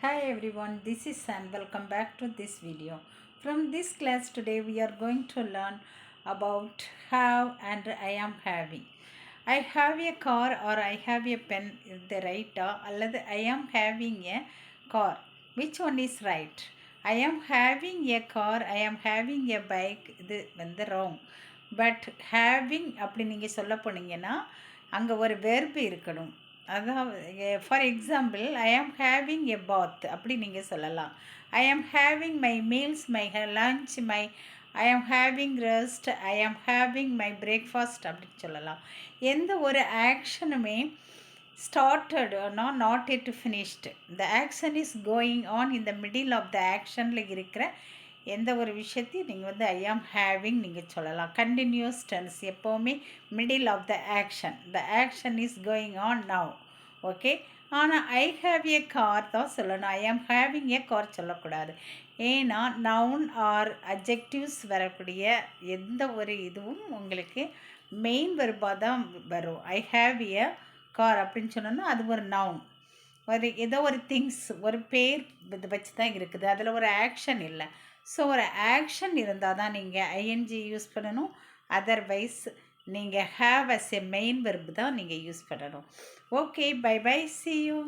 Hi everyone, this is Sam. Welcome back to this video. From this class today we are going to learn about have and I am having. I have a car or I have a pen is the right அல்லது I am having a car. Which one is right? I am having a car, I am having a bike இது வந்து wrong. But having அப்படி நீங்கள் சொல்ல போனீங்கன்னா அங்கே ஒரு verb இருக்கணும். அதாவது for example I am having a பாத் அப்படி நீங்கள் சொல்லலாம். I am having my meals, my lunch, my I am having rest, I am having my breakfast அப்படின்னு சொல்லலாம். எந்த ஒரு ஆக்ஷனுமே started not yet finished, the action is going on இந்த middle of the ஆக்ஷனில் இருக்கிற எந்த ஒரு விஷயத்தையும் நீங்கள் வந்து ஐ ஆம் ஹேவிங் நீங்கள் சொல்லலாம். கண்டினியூஸ் டென்ஸ் எப்போவுமே middle of the action is going on now. Okay, ஆனால் ஐ ஹாவ் ஏ கார் தான் சொல்லணும். ஐ ஆம் ஹேவிங் ஏ கார் சொல்லக்கூடாது. ஏன்னா நவுன் ஆர் அட்ஜெக்டிவ்ஸ் வரக்கூடிய எந்த ஒரு இதுவும் உங்களுக்கு மெயின் வெர்பாக தான் வரும். ஐ ஹாவ் ஏ கார் அப்படின்னு சொன்னோன்னா அது ஒரு நவுன், ஒரு ஏதோ ஒரு திங்ஸ், ஒரு பேர் இது வச்சு தான் இருக்குது, அதில் ஒரு ஆக்ஷன் இல்லை. ஸோ ஒரு ஆக்ஷன் இருந்தால் தான் நீங்கள் ஐஎன்ஜி யூஸ் பண்ணணும். அதர்வைஸ் நீங்கள் have as a main verb தான் நீங்கள் யூஸ் பண்ணணும். Okay, bye bye, see you.